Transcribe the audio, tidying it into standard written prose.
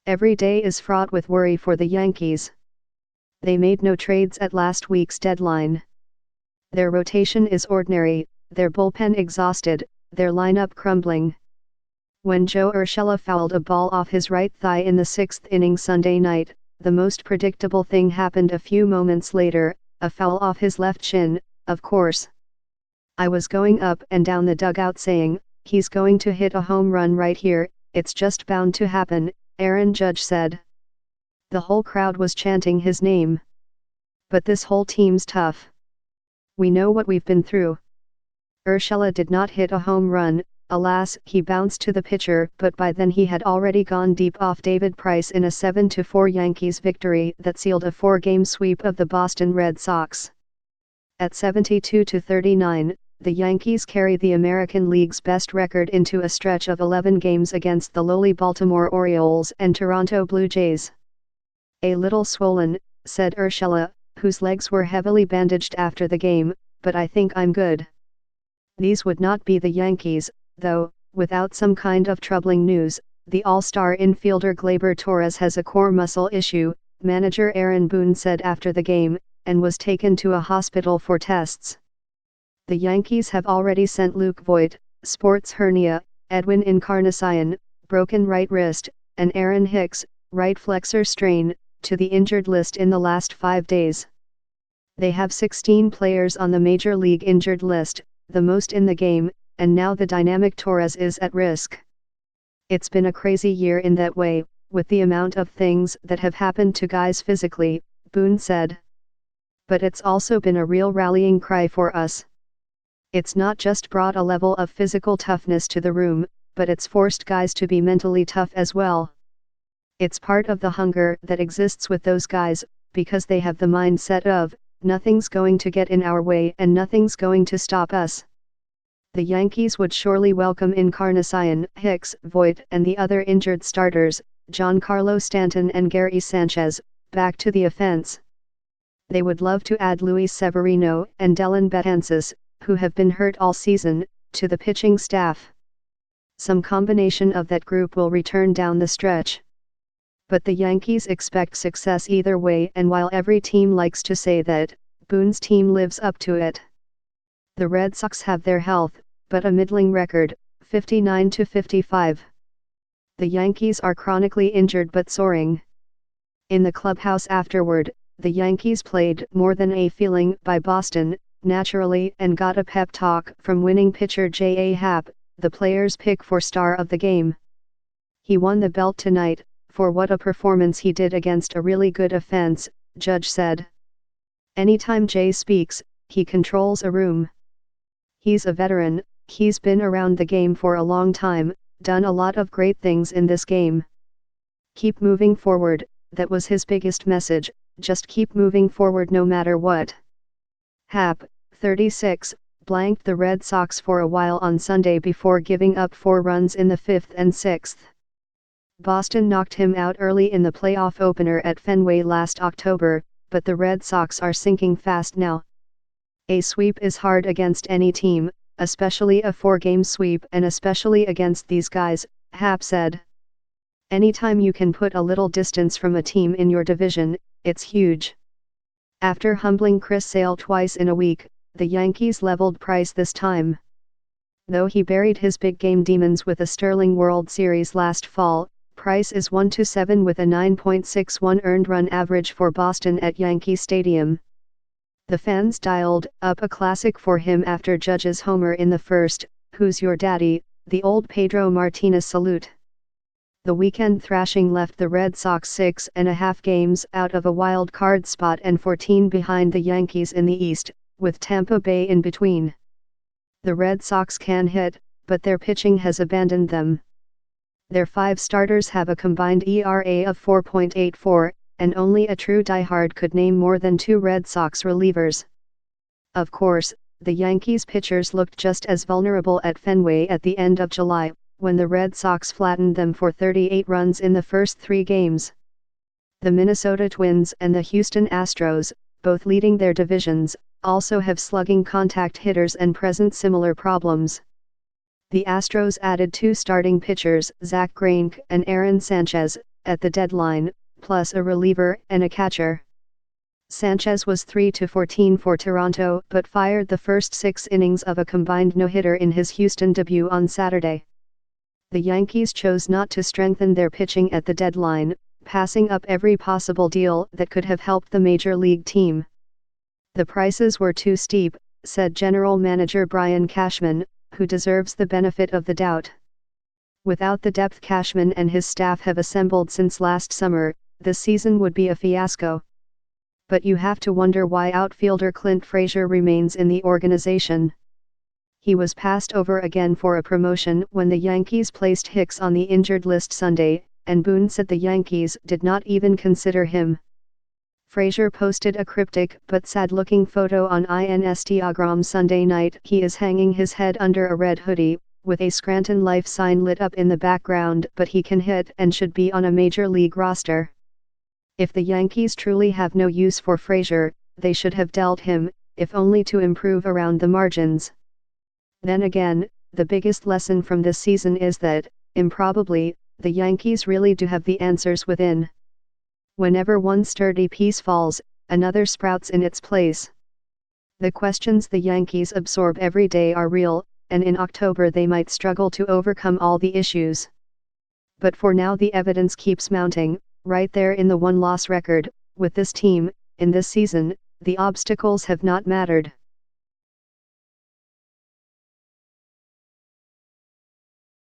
Every day is fraught with worry for the Yankees. They made no trades at last week's deadline. Their rotation is ordinary, their bullpen exhausted, their lineup crumbling. When Joe Urshela fouled a ball off his right thigh in the 6th inning Sunday night, the most predictable thing happened a few moments later, a foul off his left shin, of course. I was going up and down the dugout saying, "He's going to hit a home run right here, it's just bound to happen," Aaron Judge said. The whole crowd was chanting his name. But this whole team's tough. We know what we've been through. Urshela did not hit a home run, alas, he bounced to the pitcher, but by then he had already gone deep off David Price in a 7-4 Yankees victory that sealed a 4-game sweep of the Boston Red Sox. At 72-39, the Yankees carry the American League's best record into a stretch of 11 games against the lowly Baltimore Orioles and Toronto Blue Jays. "A little swollen," said Urshela, whose legs were heavily bandaged after the game, "but I think I'm good." These would not be the Yankees, though, without some kind of troubling news. The all-star infielder Gleyber Torres has a core muscle issue, manager Aaron Boone said after the game, and was taken to a hospital for tests. The Yankees have already sent Luke Voit, sports hernia, Edwin Encarnacion, broken right wrist, and Aaron Hicks, right flexor strain, to the injured list in the last 5 days. They have 16 players on the Major League injured list, the most in the game, and now the dynamic Torres is at risk. "It's been a crazy year in that way, with the amount of things that have happened to guys physically," Boone said. "But it's also been a real rallying cry for us. It's not just brought a level of physical toughness to the room, but it's forced guys to be mentally tough as well. It's part of the hunger that exists with those guys, because they have the mindset of, nothing's going to get in our way and nothing's going to stop us." The Yankees would surely welcome Encarnacion, Hicks, Voit and the other injured starters, Giancarlo Stanton and Gary Sanchez, back to the offense. They would love to add Luis Severino and Dellin Betances, who have been hurt all season, to the pitching staff. Some combination of that group will return down the stretch. But the Yankees expect success either way, and while every team likes to say that, Boone's team lives up to it. The Red Sox have their health, but a middling record, 59-55. The Yankees are chronically injured but soaring. In the clubhouse afterward, the Yankees played "More Than a Feeling" by Boston, naturally, and got a pep talk from winning pitcher J.A. Happ, the players' pick for star of the game. "He won the belt tonight, for what a performance he did against a really good offense," Judge said. "Anytime Jay speaks, he controls a room. He's a veteran, he's been around the game for a long time, done a lot of great things in this game. Keep moving forward," that was his biggest message, just keep moving forward no matter what. Happ, 36, blanked the Red Sox for a while on Sunday before giving up 4 runs in the 5th and 6th. Boston knocked him out early in the playoff opener at Fenway last October, but the Red Sox are sinking fast now. "A sweep is hard against any team, especially a 4-game sweep and especially against these guys," Happ said. "Anytime you can put a little distance from a team in your division, it's huge." After humbling Chris Sale twice in a week, the Yankees leveled Price this time. Though he buried his big game demons with a sterling World Series last fall, Price is 1-7 with a 9.61 earned run average for Boston at Yankee Stadium. The fans dialed up a classic for him after Judge's homer in the first, "Who's Your Daddy?" the old Pedro Martinez salute. The weekend thrashing left the Red Sox 6.5 games out of a wild card spot and 14 behind the Yankees in the East, with Tampa Bay in between. The Red Sox can hit, but their pitching has abandoned them. Their 5 starters have a combined ERA of 4.84, and only a true diehard could name more than 2 Red Sox relievers. Of course, the Yankees pitchers looked just as vulnerable at Fenway at the end of July, when the Red Sox flattened them for 38 runs in the first 3 games. The Minnesota Twins and the Houston Astros, both leading their divisions, also have slugging contact hitters and present similar problems. The Astros added 2 starting pitchers, Zach Greinke and Aaron Sanchez, at the deadline, plus a reliever and a catcher. Sanchez was 3-14 for Toronto but fired the first 6 innings of a combined no-hitter in his Houston debut on Saturday. The Yankees chose not to strengthen their pitching at the deadline, passing up every possible deal that could have helped the Major League team. The prices were too steep, said General Manager Brian Cashman, who deserves the benefit of the doubt. Without the depth Cashman and his staff have assembled since last summer, this season would be a fiasco. But you have to wonder why outfielder Clint Frazier remains in the organization. He was passed over again for a promotion when the Yankees placed Hicks on the injured list Sunday, and Boone said the Yankees did not even consider him. Frazier posted a cryptic but sad-looking photo on Instagram Sunday night. He is hanging his head under a red hoodie, with a Scranton Life sign lit up in the background, but he can hit and should be on a major league roster. If the Yankees truly have no use for Frazier, they should have dealt him, if only to improve around the margins. Then again, the biggest lesson from this season is that, improbably, the Yankees really do have the answers within. Whenever one sturdy piece falls, another sprouts in its place. The questions the Yankees absorb every day are real, and in October they might struggle to overcome all the issues. But for now the evidence keeps mounting. Right there in the one-loss record, with this team, in this season, the obstacles have not mattered.